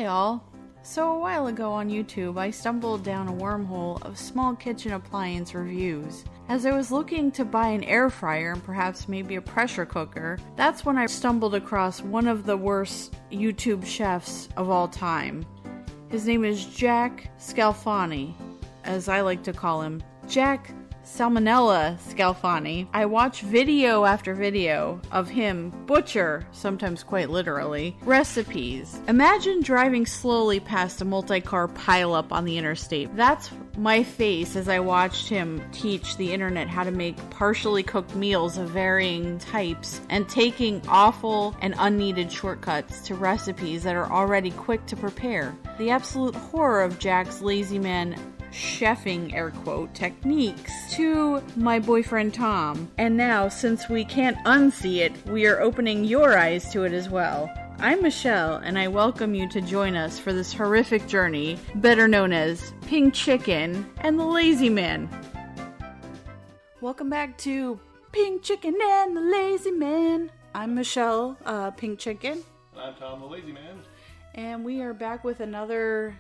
Hi all! So a while ago on YouTube, I stumbled down a wormhole of small kitchen appliance reviews. As I was looking to buy an air fryer and perhaps maybe a pressure cooker, that's when I stumbled across one of the worst YouTube chefs of all time. His name is Jack Scalfani, as I like to call him, Jack Salmonella Scalfani. I watch video after video of him butcher, sometimes quite literally, recipes. Imagine driving slowly past a multi-car pileup on the interstate. That's my face as I watched him teach the internet how to make partially cooked meals of varying types and taking awful and unneeded shortcuts to recipes that are already quick to prepare. The absolute horror of Jack's lazy man chefing, air quote, techniques to my boyfriend Tom. And now, since we can't unsee it, we are opening your eyes to it as well. I'm Michelle, and I welcome you to join us for this horrific journey, better known as Pink Chicken and the Lazy Man. Welcome back to Pink Chicken and the Lazy Man. I'm Michelle, Pink Chicken. And I'm Tom, the Lazy Man. And we are back with another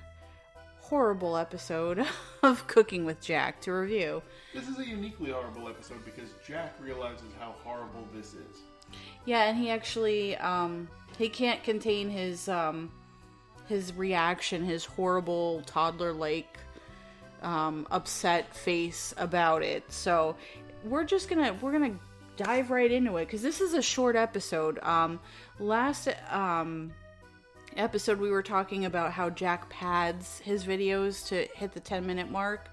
horrible episode of Cooking with Jack to review. This is a uniquely horrible episode because Jack realizes how horrible this is. Yeah, and he actually, he can't contain his reaction, his horrible toddler-like, upset face about it. So we're gonna dive right into it because this is a short episode. Last episode we were talking about how Jack pads his videos to hit the 10-minute mark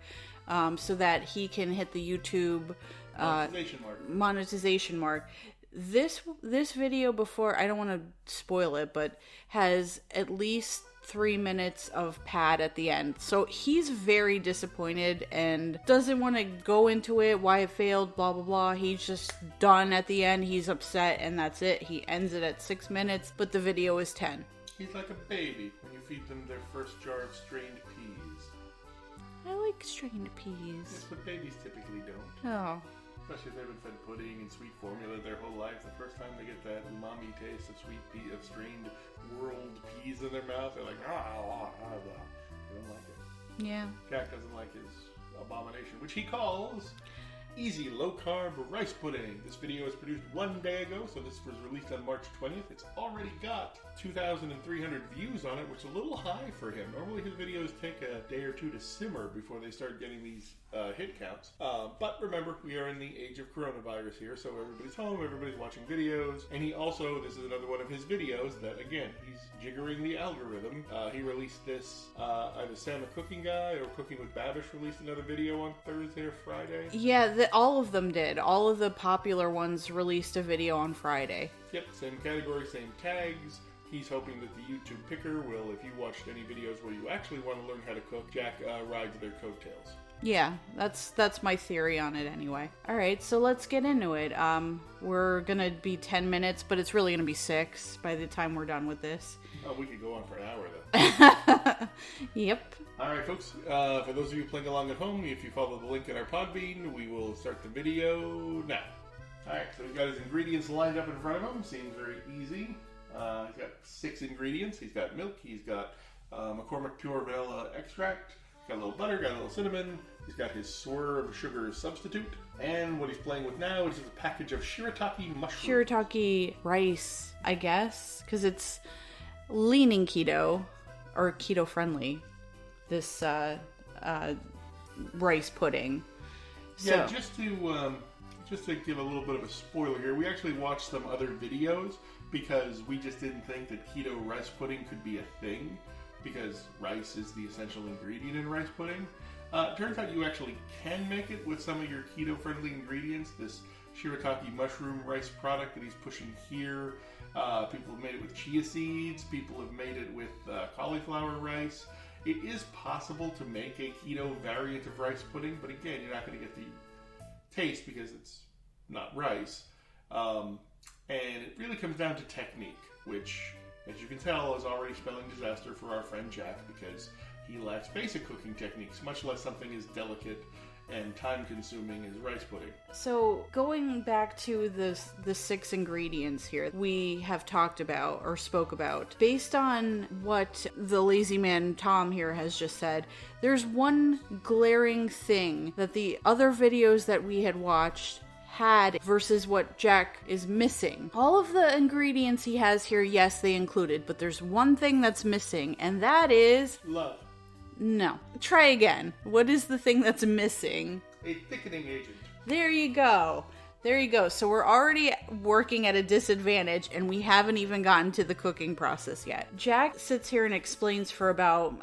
so that he can hit the YouTube monetization mark. This video, before, I don't want to spoil it, but has at least 3 minutes of pad at the end. So he's very disappointed and doesn't want to go into it, why it failed, blah, blah, blah. He's just done at the end. He's upset and that's it. He ends it at 6 minutes, but the video is 10. He's like a baby when you feed them their first jar of strained peas. I like strained peas. That's what babies typically don't. Oh. Especially if they've been fed pudding and sweet formula their whole life. The first time they get that umami taste of strained whirled peas in their mouth, they're like, They don't like it. Yeah. Jack doesn't like his abomination, which he calls Easy Low-Carb Rice Pudding. This video was produced 1 day ago, so this was released on March 20th. It's already got 2,300 views on it, which is a little high for him. Normally his videos take a day or two to simmer before they start getting these hit counts. But remember, we are in the age of coronavirus here, so everybody's home, everybody's watching videos, and this is another one of his videos that, again, he's jiggering the algorithm. He released this, either Sam the Cooking Guy or Cooking with Babish released another video on Thursday or Friday. Yeah, all of them did. All of the popular ones released a video on Friday. Yep, same category, same tags. He's hoping that the YouTube picker will, if you watched any videos where you actually want to learn how to cook, Jack rides their coattails. Yeah, that's my theory on it anyway. Alright, so let's get into it. We're gonna be 10 minutes, but it's really gonna be 6 by the time we're done with this. Oh, we could go on for an hour though. Yep. Alright folks, for those of you playing along at home, if you follow the link in our Podbean, we will start the video now. Alright, so he's got his ingredients lined up in front of him. Seems very easy. He's got 6 ingredients. He's got milk, he's got McCormick Pure Vanilla Extract, got a little butter, got a little cinnamon, he's got his swerve sugar substitute, and what he's playing with now is a package of shirataki mushrooms. Shirataki rice, I guess, because it's leaning keto, or keto friendly, this rice pudding. Yeah, just to give a little bit of a spoiler here, we actually watched some other videos because we just didn't think that keto rice pudding could be a thing, because rice is the essential ingredient in rice pudding. Turns out you actually can make it with some of your keto-friendly ingredients. This shirataki mushroom rice product that he's pushing here. People have made it with chia seeds. People have made it with cauliflower rice. It is possible to make a keto variant of rice pudding, but again, you're not going to get the taste because it's not rice. And it really comes down to technique, which, as you can tell, is already spelling disaster for our friend Jack because he lacks basic cooking techniques, much less something as delicate and time-consuming as rice pudding. So going back to the 6 ingredients here we have talked about or spoke about, based on what the lazy man Tom here has just said, there's one glaring thing that the other videos that we had watched had versus what Jack is missing. All of the ingredients he has here, yes, they included, but there's one thing that's missing, and that is... love. No. Try again. What is the thing that's missing? A thickening agent. There you go. There you go. So we're already working at a disadvantage, and we haven't even gotten to the cooking process yet. Jack sits here and explains for about,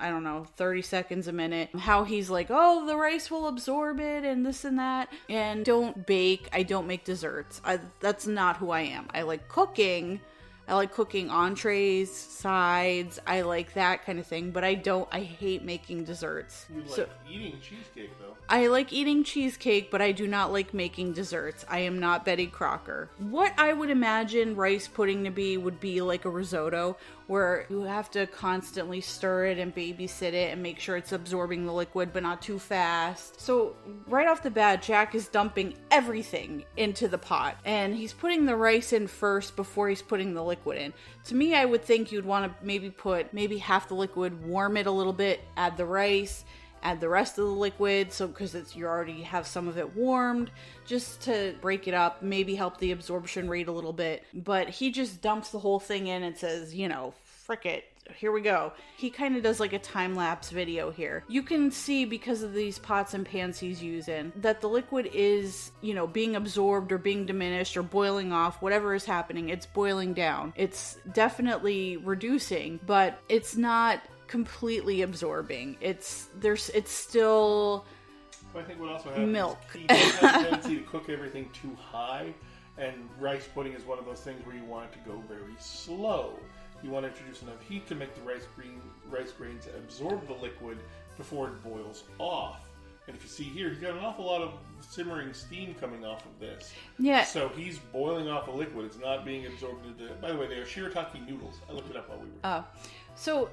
30 seconds a minute, how he's like, oh, the rice will absorb it, and this and that. And don't bake. I don't make desserts. That's not who I am. I like cooking. I like cooking entrees, sides, I like that kind of thing, but I hate making desserts. You like eating cheesecake, though. I like eating cheesecake, but I do not like making desserts. I am not Betty Crocker. What I would imagine rice pudding to be would be like a risotto, where you have to constantly stir it and babysit it and make sure it's absorbing the liquid, but not too fast. So right off the bat, Jack is dumping everything into the pot, and he's putting the rice in first before he's putting the liquid in. To me, I would think you'd want to maybe put half the liquid, warm it a little bit, add the rice, add the rest of the liquid, so because you already have some of it warmed, just to break it up, maybe help the absorption rate a little bit. But he just dumps the whole thing in and says, frick it, here we go. He kind of does like a time-lapse video here. You can see, because of these pots and pans he's using, that the liquid is, being absorbed or being diminished or boiling off, whatever is happening, it's boiling down. It's definitely reducing, but it's not completely absorbing. It's still I think what also happens milk. is he has a tendency to cook everything too high, and rice pudding is one of those things where you want it to go very slow. You want to introduce enough heat to make the rice grains absorb the liquid before it boils off. And if you see here, he's got an awful lot of simmering steam coming off of this. Yeah. So he's boiling off a liquid. It's not being absorbed into... By the way, they are shirataki noodles. I looked it up while we were... Oh. So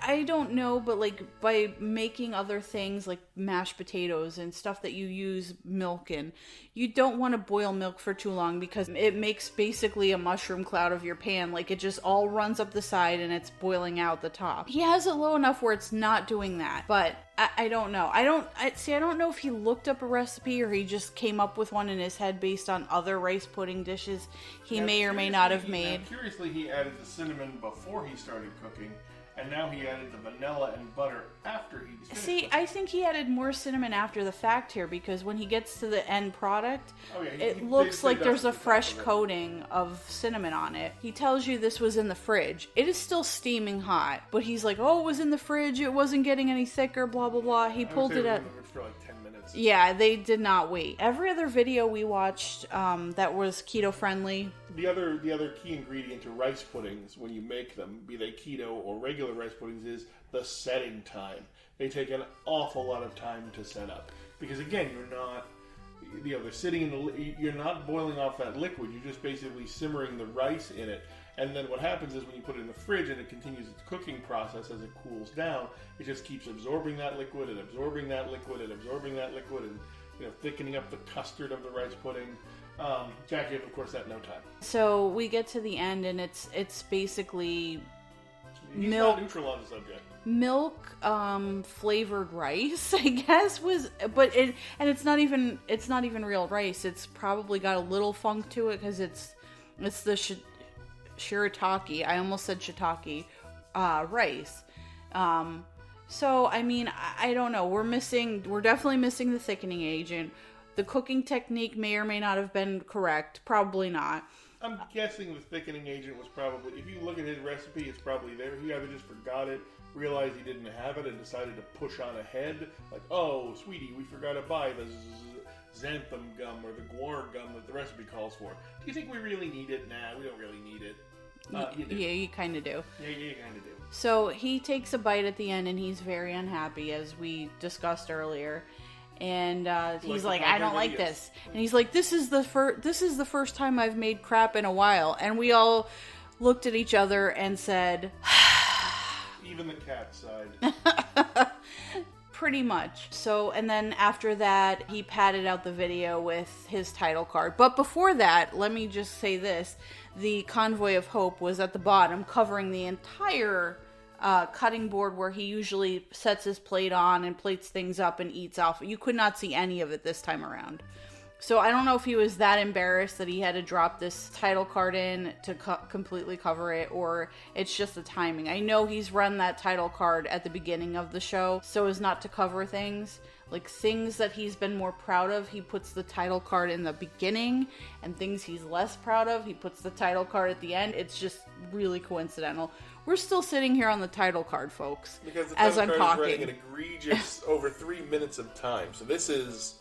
I don't know, but like by making other things like mashed potatoes and stuff that you use milk in, you don't want to boil milk for too long because it makes basically a mushroom cloud of your pan. Like it just all runs up the side and it's boiling out the top. He has it low enough where it's not doing that, but I don't know. I don't know if he looked up a recipe or he just came up with one in his head based on other rice pudding dishes he may or may not have made. Curiously, he added the cinnamon before he started cooking. And now he added the vanilla and butter after he was finished. See, I think he added more cinnamon after the fact here, because when he gets to the end product, it looks like there's a fresh coating of cinnamon on it. He tells you this was in the fridge. It is still steaming hot, but he's like, oh, it was in the fridge, it wasn't getting any thicker, blah, blah, blah. He pulled it out. For like 10 minutes. Yeah, they did not wait. Every other video we watched that was keto friendly. The other key ingredient to rice puddings, when you make them, be they keto or regular rice puddings, is the setting time. They take an awful lot of time to set up because, again, you're not, they're sitting in you're not boiling off that liquid. You're just basically simmering the rice in it. And then what happens is when you put it in the fridge and it continues its cooking process as it cools down, it just keeps absorbing that liquid and absorbing that liquid and absorbing that liquid and thickening up the custard of the rice pudding. Jack gave, of course, that no time. So we get to the end, and it's basically He's milk. Not neutral on the subject. Milk flavored rice, I guess, it's not even real rice. It's probably got a little funk to it because it's the shirataki. I almost said shiitake rice. So I mean, I don't know. We're definitely missing the thickening agent. The cooking technique may or may not have been correct. Probably not. I'm guessing the thickening agent was probably, if you look at his recipe, it's probably there. He either just forgot it, realized he didn't have it, and decided to push on ahead. Like, oh, sweetie, we forgot to buy the xanthan gum or the guar gum that the recipe calls for. Do you think we really need it? Nah, we don't really need it. You do. Yeah, you kind of do. Yeah, you kind of do. So he takes a bite at the end, and he's very unhappy, as we discussed earlier. And he's like, I don't like this. And he's like, this is the first time I've made crap in a while. And we all looked at each other and said, even the cat sighed. Pretty much. So, and then after that, he padded out the video with his title card. But before that, let me just say this. The Convoy of Hope was at the bottom, covering the entire cutting board where he usually sets his plate on and plates things up and eats off. You could not see any of it this time around. So I don't know if he was that embarrassed that he had to drop this title card in to completely cover it, or it's just the timing. I know he's run that title card at the beginning of the show so as not to cover things. Like things that he's been more proud of, he puts the title card in the beginning, and things he's less proud of, he puts the title card at the end. It's just really coincidental. We're still sitting here on the title card, folks, because the as title I'm card talking. is running an egregious over 3 minutes of time. So this is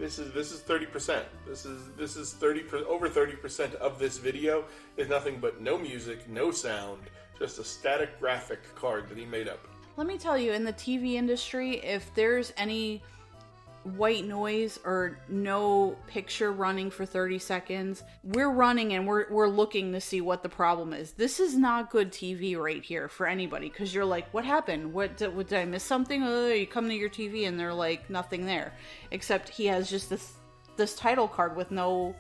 30%. This is 30%. Over 30% of this video is nothing but no music, no sound, just a static graphic card that he made up. Let me tell you, in the TV industry, if there's any white noise or no picture running for 30 seconds, we're running and we're looking to see what the problem is. This is not good TV right here for anybody, because you're like, what happened? What did I miss something? You come to your TV and they're like, nothing there. Except he has just this title card with no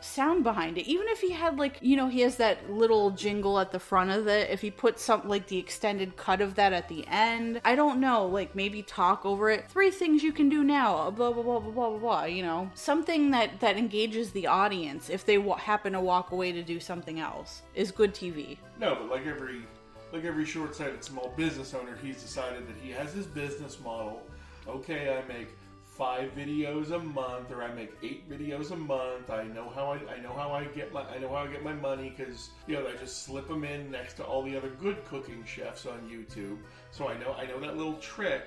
sound behind it. Even if he had, like, you know, he has that little jingle at the front of it, if he put something like the extended cut of that at the end, I don't know, like maybe talk over it. 3 things you can do now, blah blah blah blah blah blah blah, you know, something that engages the audience if they happen to walk away to do something else is good TV. No, but like every short-sighted small business owner, he's decided that he has his business model. Okay, I make 5 videos a month, or I make 8 videos a month. I know how I get my money, because you know I just slip them in next to all the other good cooking chefs on YouTube. So I know that little trick.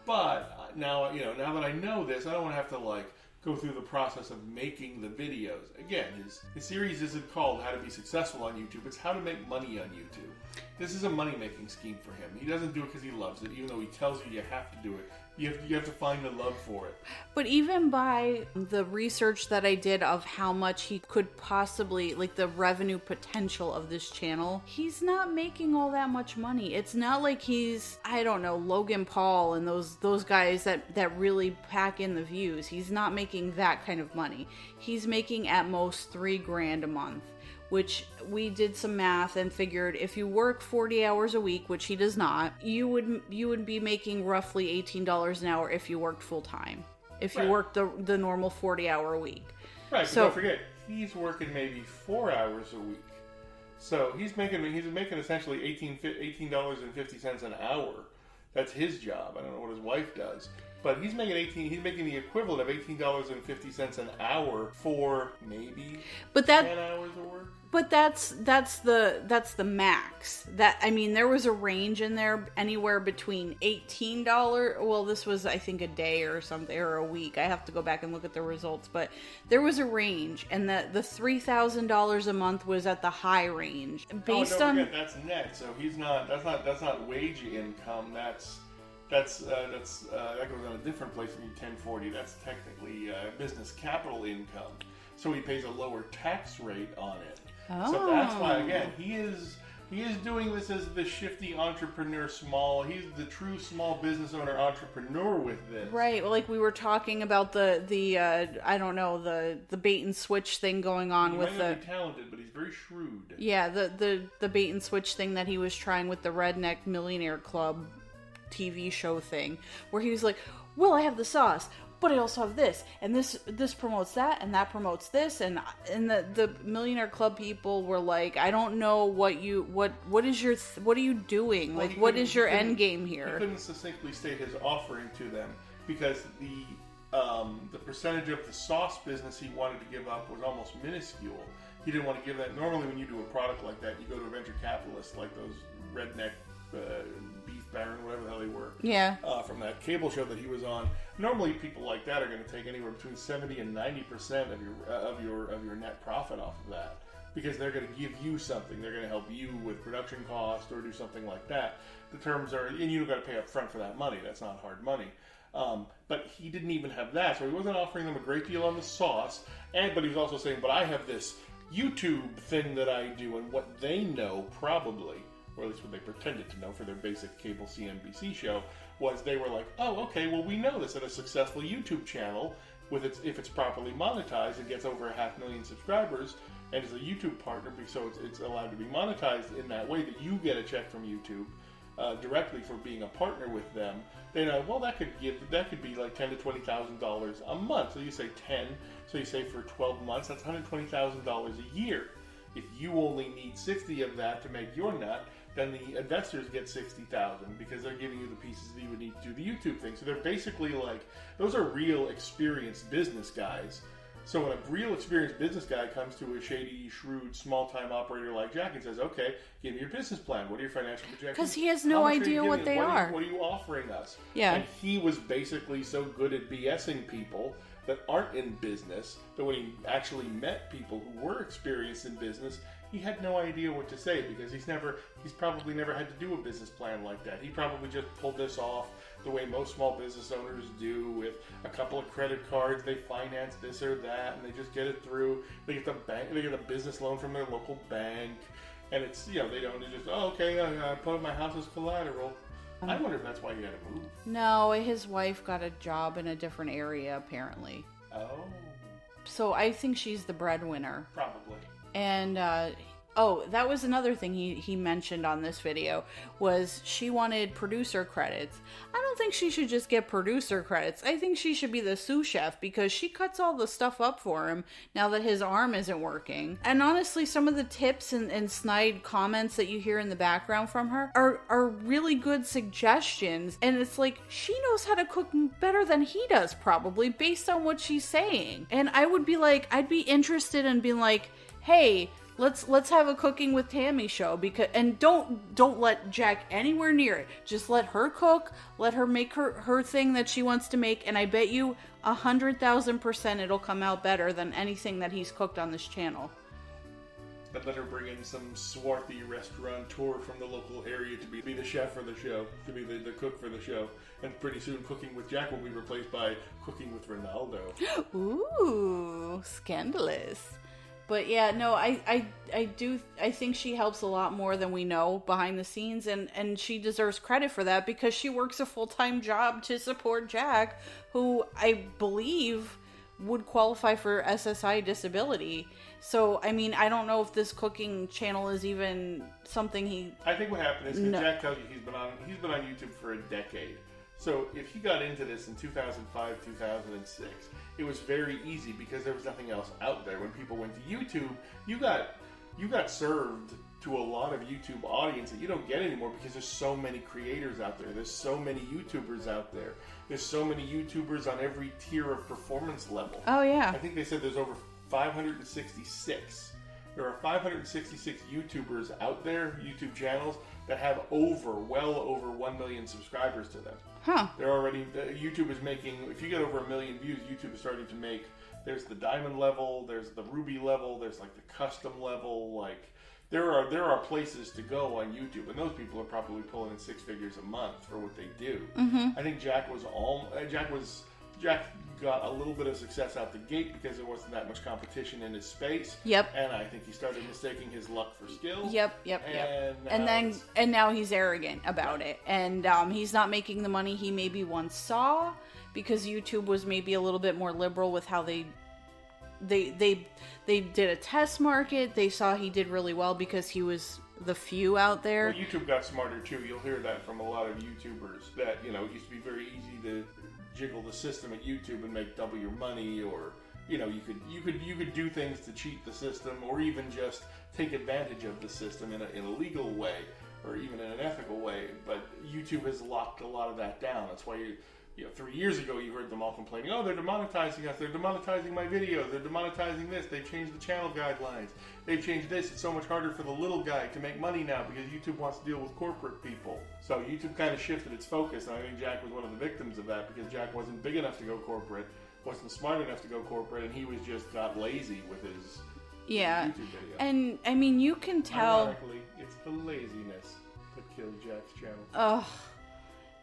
But now that I know this, I don't want to have to like go through the process of making the videos. Again, his series isn't called How to Be Successful on YouTube. It's How to Make Money on YouTube. This is a money-making scheme for him. He doesn't do it because he loves it, even though he tells you have to do it. You have to find the love for it. But even by the research that I did of how much he could possibly, like the revenue potential of this channel, he's not making all that much money. It's not like he's, I don't know, Logan Paul and those guys that really pack in the views. He's not making that kind of money. He's making at most $3,000 a month, which we did some math and figured if you work 40 hours a week, which he does not, you would be making roughly $18 an hour if you worked full time. If you worked the normal 40-hour a week. Right, so don't forget, he's working maybe 4 hours a week. So he's making essentially $18.50 an hour. That's his job. I don't know what his wife does. But he's making the equivalent of $18.50 an hour for maybe 10 hours of work. But that's the max. That, I mean, there was a range in there anywhere between $18. Well, this was, I think, a day or something, or a week. I have to go back and look at the results, but there was a range, and the $3,000 a month was at the high range. Based on that's net. So that's not wage income. That goes on a different place in 1040. That's technically business capital income. So he pays a lower tax rate on it. Oh. So that's why, again, he is doing this as the shifty entrepreneur He's the true small business owner entrepreneur with this. Right. Well, like we were talking about the I don't know, the bait and switch thing going on he with might not be talented, but he's very shrewd. Yeah, the bait and switch thing that he was trying with the Redneck Millionaire Club TV show thing, where he was like, well, I have the sauce, but I also have this, and this promotes that, and that promotes this, and the Millionaire Club people were like, I don't know what are you doing? Well, like, what is your end game here? He couldn't succinctly state his offering to them, because the percentage of the sauce business he wanted to give up was almost minuscule. He didn't want to give that. Normally when you do a product like that, you go to a venture capitalist like those Redneck Beef Baron, whatever the hell they were. Yeah. From that cable show that he was on. Normally, people like that are going to take anywhere between 70 and 90% of your net profit off of that, because they're going to give you something. They're going to help you with production costs or do something like that. The terms are, and you don't got to pay up front for that money. That's not hard money. But he didn't even have that, so he wasn't offering them a great deal on the sauce. But he was also saying, but I have this YouTube thing that I do, and what they know probably or at least what they pretended to know for their basic cable CNBC show, was they were like, oh, okay, well, we know this, that a successful YouTube channel, if it's properly monetized, it gets over 500,000 subscribers, and is a YouTube partner, so it's allowed to be monetized in that way, that you get a check from YouTube directly for being a partner with them. They know, well, that could be like $10,000 to $20,000 a month. So you say 10, so you say for 12 months, that's $120,000 a year. If you only need 60 of that to make your nut, then the investors get 60,000 because they're giving you the pieces that you would need to do the YouTube thing. So they're basically like, those are real experienced business guys. So when a real experienced business guy comes to a shady, shrewd, small-time operator like Jack and says, okay, give me your business plan. What are your financial projections? Because he has no idea what they are. What are you offering us? Yeah. And he was basically so good at BSing people that aren't in business that when he actually met people who were experienced in business, he had no idea what to say because he's probably never had to do a business plan like that. He probably just pulled this off the way most small business owners do with a couple of credit cards. They finance this or that, and they just get it through. They get a business loan from their local bank, and it's they don't just I put my house as collateral. I wonder if that's why he had to move. No, his wife got a job in a different area apparently. Oh. So I think she's the breadwinner. Probably. And that was another thing he mentioned on this video, was she wanted producer credits. I don't think she should just get producer credits. I think she should be the sous chef because she cuts all the stuff up for him now that his arm isn't working. And honestly, some of the tips and snide comments that you hear in the background from her are really good suggestions. And it's like, she knows how to cook better than he does probably based on what she's saying. And I would be like, I'd be interested in being like, hey, let's have a cooking with Tammy show, and don't let Jack anywhere near it. Just let her cook, let her make her thing that she wants to make, and I bet you 100,000% it'll come out better than anything that he's cooked on this channel. But let her bring in some swarthy restaurateur from the local area to be the chef for the show, to be the cook for the show. And pretty soon Cooking with Jack will be replaced by Cooking with Ronaldo. Ooh, scandalous. But yeah, no, I think she helps a lot more than we know behind the scenes, and she deserves credit for that because she works a full-time job to support Jack, who I believe would qualify for SSI disability. So, I mean, I don't know if this cooking channel is even something he... I think what happened is, Jack tells you he's been on YouTube for a decade. So if he got into this in 2005, 2006, it was very easy because there was nothing else out there. When people went to YouTube, you got served to a lot of YouTube audience that you don't get anymore because there's so many creators out there. There's so many YouTubers out there. There's so many YouTubers on every tier of performance level. Oh, yeah. I think they said there's over 566. There are 566 YouTubers out there, YouTube channels, that have well over 1 million subscribers to them. Huh. They're already, YouTube is making, if you get over 1 million views, YouTube is starting to make, there's the diamond level, there's the ruby level, there's like the custom level, like, there are places to go on YouTube, and those people are probably pulling in 6 figures a month for what they do. Mm-hmm. I think Jack got a little bit of success out the gate because there wasn't that much competition in his space. Yep. And I think he started mistaking his luck for skill. Yep. And now he's arrogant about it. And he's not making the money he maybe once saw because YouTube was maybe a little bit more liberal with how they did a test market. They saw he did really well because he was the few out there. Well, YouTube got smarter too. You'll hear that from a lot of YouTubers that, it used to be very easy to jiggle the system at YouTube and make double your money, or you could do things to cheat the system, or even just take advantage of the system in a legal way, or even in an ethical way. But YouTube has locked a lot of that down. That's why 3 years ago you heard them all complaining, oh, they're demonetizing us, they're demonetizing my videos, they're demonetizing this, they've changed the channel guidelines, they've changed this, it's so much harder for the little guy to make money now because YouTube wants to deal with corporate people. So YouTube kind of shifted its focus, and I think Jack was one of the victims of that because Jack wasn't big enough to go corporate, wasn't smart enough to go corporate, and he was just got lazy with his YouTube video. And I mean, you can tell... Ironically, it's the laziness that killed Jack's channel. Ugh.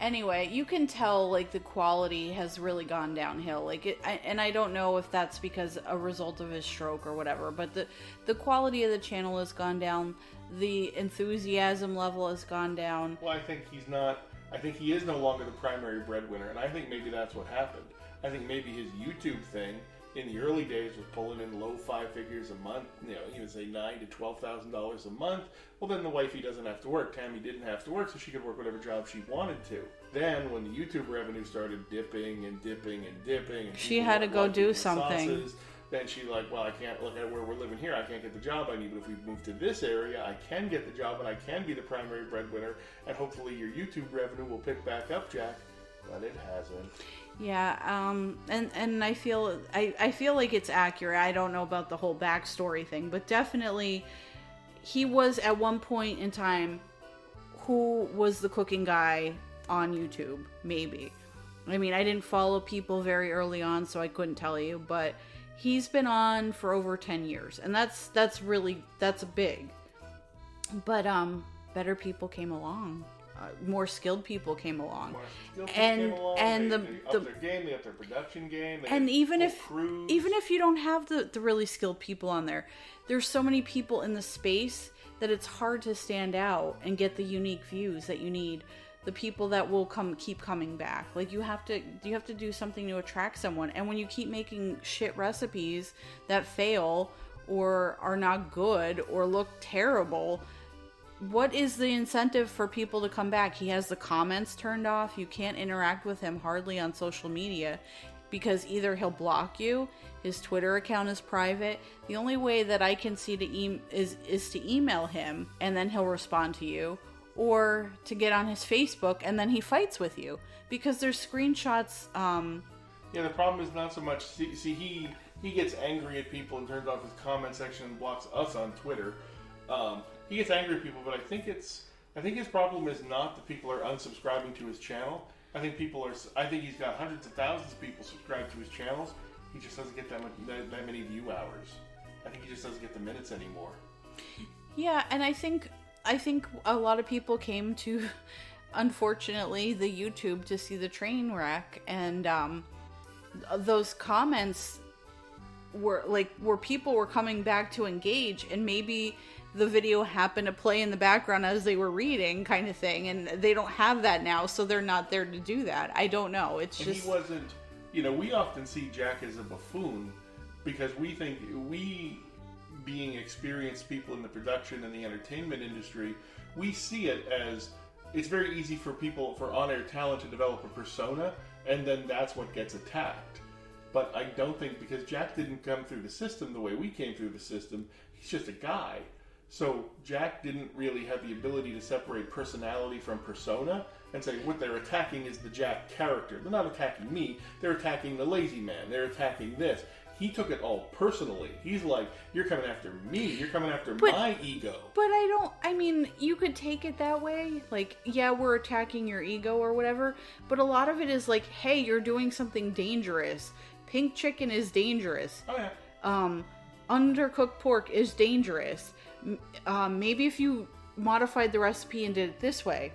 Anyway, you can tell, like, the quality has really gone downhill. Like, and I don't know if that's because a result of his stroke or whatever, but the quality of the channel has gone down. The enthusiasm level has gone down. Well, I think he is no longer the primary breadwinner, and I think maybe that's what happened. I think maybe his YouTube thing in the early days was pulling in low 5 figures a month, you would say $9,000 to $12,000 a month. Well, then the wifey doesn't have to work. Tammy didn't have to work, so she could work whatever job she wanted to. Then, when the YouTube revenue started dipping and dipping and dipping, and she had to go do something. Sauces, then she well, I can't look at where we're living here. I can't get the job I need, but if we move to this area, I can get the job and I can be the primary breadwinner, and hopefully your YouTube revenue will pick back up, Jack. But it hasn't. Yeah, and I feel like it's accurate. I don't know about the whole backstory thing, but definitely he was at one point in time who was the cooking guy on YouTube, maybe. I mean, I didn't follow people very early on, so I couldn't tell you, but he's been on for over 10 years, and that's big. But better people came along. More skilled people came along, They upped their game, they upped their production game, and even if you don't have the really skilled people on there, there's so many people in the space that it's hard to stand out and get the unique views that you need. The people that will keep coming back. Like you have to do something to attract someone. And when you keep making shit recipes that fail or are not good or look terrible, what is the incentive for people to come back? He has the comments turned off. You can't interact with him hardly on social media because either he'll block you, his Twitter account is private. The only way that I can see is to email him and then he'll respond to you, or to get on his Facebook and then he fights with you because there's screenshots. Yeah, the problem is not so much. See, he gets angry at people and turns off his comment section and blocks us on Twitter. He gets angry at people, but I think his problem is not that people are unsubscribing to his channel. I think he's got hundreds of thousands of people subscribed to his channels. He just doesn't get that many view hours. I think he just doesn't get the minutes anymore. Yeah, and I think a lot of people came to, unfortunately, the YouTube to see the train wreck, and those comments were like where people were coming back to engage, and maybe the video happened to play in the background as they were reading, kind of thing, and they don't have that now, so they're not there to do that. I don't know. It's and just he wasn't. We often see Jack as a buffoon because we think being experienced people in the production and the entertainment industry, we see it as it's very easy for on-air talent to develop a persona, and then that's what gets attacked. But I don't think, because Jack didn't come through the system the way we came through the system, he's just a guy. So Jack didn't really have the ability to separate personality from persona and say what they're attacking is the Jack character. They're not attacking me, they're attacking the lazy man, they're attacking this. He took it all personally. He's like, you're coming after me, you're coming after my ego. But you could take it that way. Like, yeah, we're attacking your ego or whatever, but a lot of it is like, hey, you're doing something dangerous. Pink chicken is dangerous. Oh yeah. Undercooked pork is dangerous. Maybe if you modified the recipe and did it this way,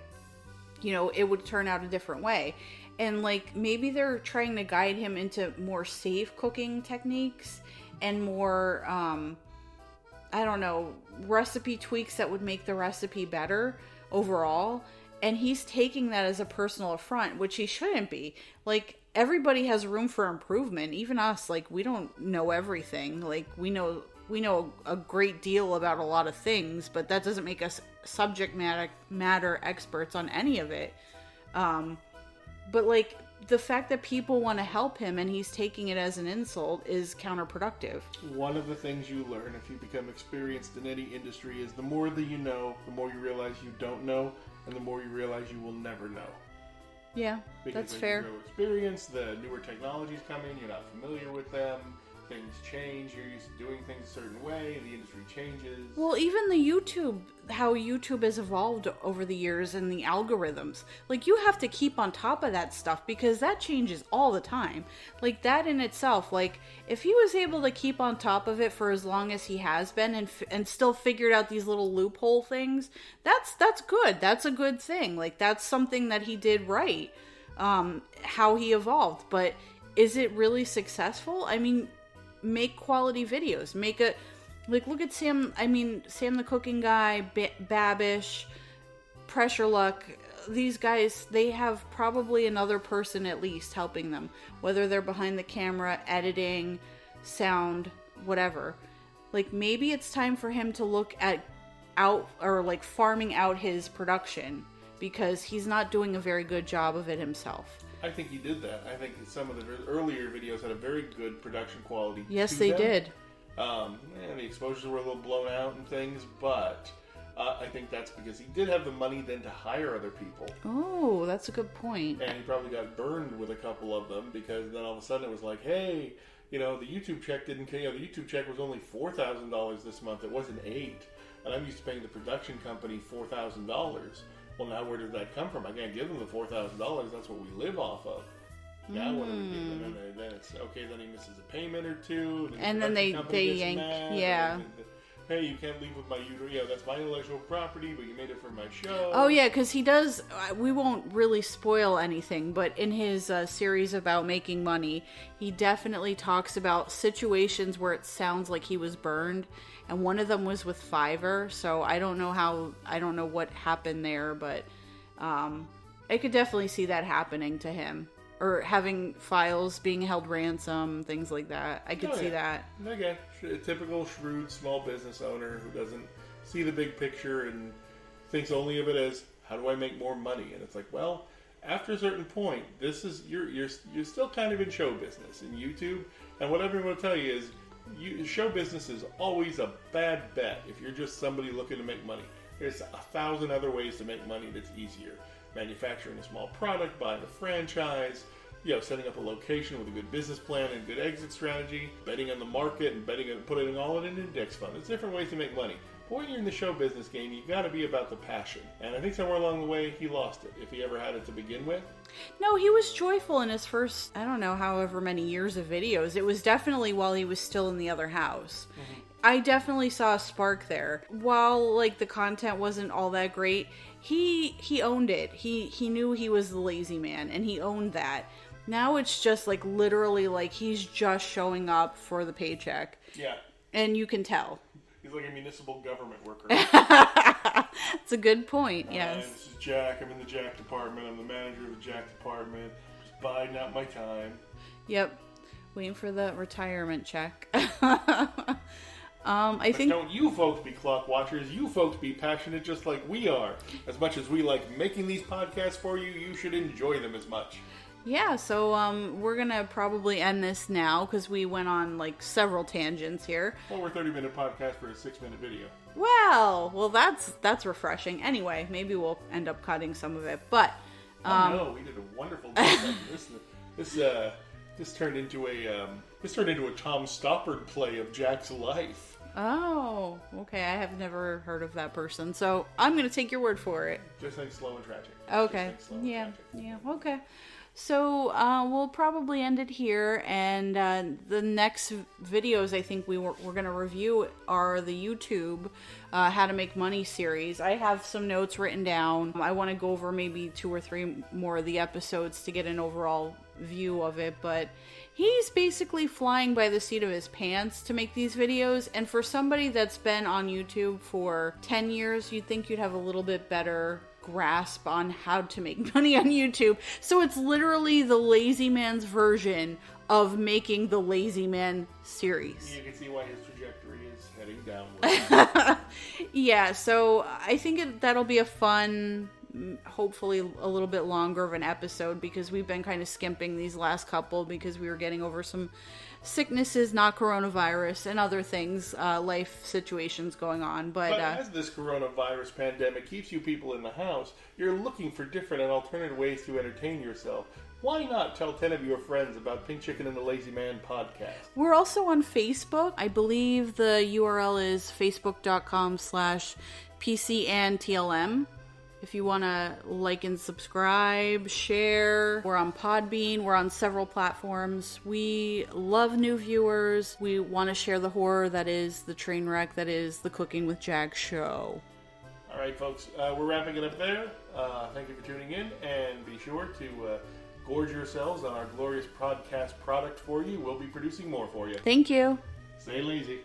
it would turn out a different way. And like maybe they're trying to guide him into more safe cooking techniques and more, I don't know, recipe tweaks that would make the recipe better overall. And he's taking that as a personal affront, which he shouldn't be. Like, everybody has room for improvement, even us. Like, we don't know everything. Like, we know a great deal about a lot of things, but that doesn't make us subject matter experts on any of it. But like the fact that people want to help him and he's taking it as an insult is counterproductive. One of the things you learn if you become experienced in any industry is the more that you know, the more you realize you don't know, and the more you realize you will never know. Yeah, because that's fair. You grow experience, the newer technologies come in, you're not familiar with them, things change. You're used to doing things a certain way, and the industry changes. Well, even how YouTube has evolved over the years and the algorithms. Like, you have to keep on top of that stuff because that changes all the time. Like, that in itself, like, if he was able to keep on top of it for as long as he has been and still figured out these little loophole things, that's good. That's a good thing. Like, that's something that he did right, how he evolved. But is it really successful? I mean, make quality videos. Look at Sam the Cooking Guy, Babish, Pressure Luck. These guys, they have probably another person at least helping them, whether they're behind the camera, editing, sound, whatever. Like, maybe it's time for him to look at farming out his production, because he's not doing a very good job of it himself. I think he did that. I think some of the earlier videos had a very good production quality. Yes, they did. The exposures were a little blown out and things, but I think that's because he did have the money then to hire other people. Oh, that's a good point. And he probably got burned with a couple of them, because then all of a sudden it was like, hey, the YouTube check the YouTube check was only $4,000 this month. It wasn't $8,000. And I'm used to paying the production company $4,000. Well, now where did that come from? I can't give them the $4,000. That's what we live off of. Now what do we do? And then it's okay. Then he misses a payment or two, and then they yank. Yeah. Hey, you can't leave with my that's my intellectual property, but you made it for my show. Oh yeah, because he does. We won't really spoil anything, but in his series about making money, he definitely talks about situations where it sounds like he was burned, and one of them was with Fiverr. So I don't know what happened there, but I could definitely see that happening to him. Or having files being held ransom, things like that. I could see that. Again, a typical shrewd small business owner who doesn't see the big picture and thinks only of it as, how do I make more money? And it's like, well, after a certain point, this is you're still kind of in show business in YouTube. And what everyone will tell you is, show business is always a bad bet if you're just somebody looking to make money. There's 1,000 other ways to make money that's easier. Manufacturing a small product, buying a franchise, setting up a location with a good business plan and good exit strategy, betting on the market and putting all in an index fund. There's different ways to make money. But when you're in the show business game, you've got to be about the passion. And I think somewhere along the way, he lost it, if he ever had it to begin with. No, he was joyful in his first, I don't know, however many years of videos. It was definitely while he was still in the other house. Mm-hmm. I definitely saw a spark there. While, the content wasn't all that great, he owned it. He knew he was the lazy man, and he owned that. Now it's just, literally, he's just showing up for the paycheck. Yeah. And you can tell. He's like a municipal government worker. That's a good point, yes. This is Jack. I'm in the Jack department. I'm the manager of the Jack department. Just biding out my time. Yep. Waiting for the retirement check. I think don't you folks be clock watchers. You folks be passionate just like we are. As much as we like making these podcasts for you, you should enjoy them as much. Yeah, so we're going to probably end this now because we went on several tangents here. Well, we're a 30-minute podcast for a 6-minute video. Well, that's refreshing. Anyway, maybe we'll end up cutting some of it, but no, we did a wonderful job. This turned into a Tom Stoppard play of Jack's life. Oh, okay. I have never heard of that person, so I'm going to take your word for it. Just think slow and tragic. Okay. Yeah, okay. So we'll probably end it here, and the next videos I think we're going to review are the YouTube How to Make Money series. I have some notes written down. I want to go over maybe 2 or 3 more of the episodes to get an overall view of it, but he's basically flying by the seat of his pants to make these videos, and for somebody that's been on YouTube for 10 years, you'd think you'd have a little bit better grasp on how to make money on YouTube. So it's literally the Lazy Man's version of making the Lazy Man series. You can see why his trajectory is heading downward. Yeah, so I think that'll be a fun hopefully a little bit longer of an episode, because we've been kind of skimping these last couple because we were getting over some sicknesses, not coronavirus, and other things, life situations going on. But as this coronavirus pandemic keeps you people in the house, you're looking for different and alternative ways to entertain yourself. Why not tell 10 of your friends about Pink Chicken and the Lazy Man podcast? We're also on Facebook. I believe the URL is facebook.com/PCandTLM. If you want to like and subscribe, share. We're on Podbean. We're on several platforms. We love new viewers. We want to share the horror that is the train wreck that is the Cooking with Jack show. All right, folks. We're wrapping it up there. Thank you for tuning in. And be sure to gorge yourselves on our glorious podcast product for you. We'll be producing more for you. Thank you. Stay lazy.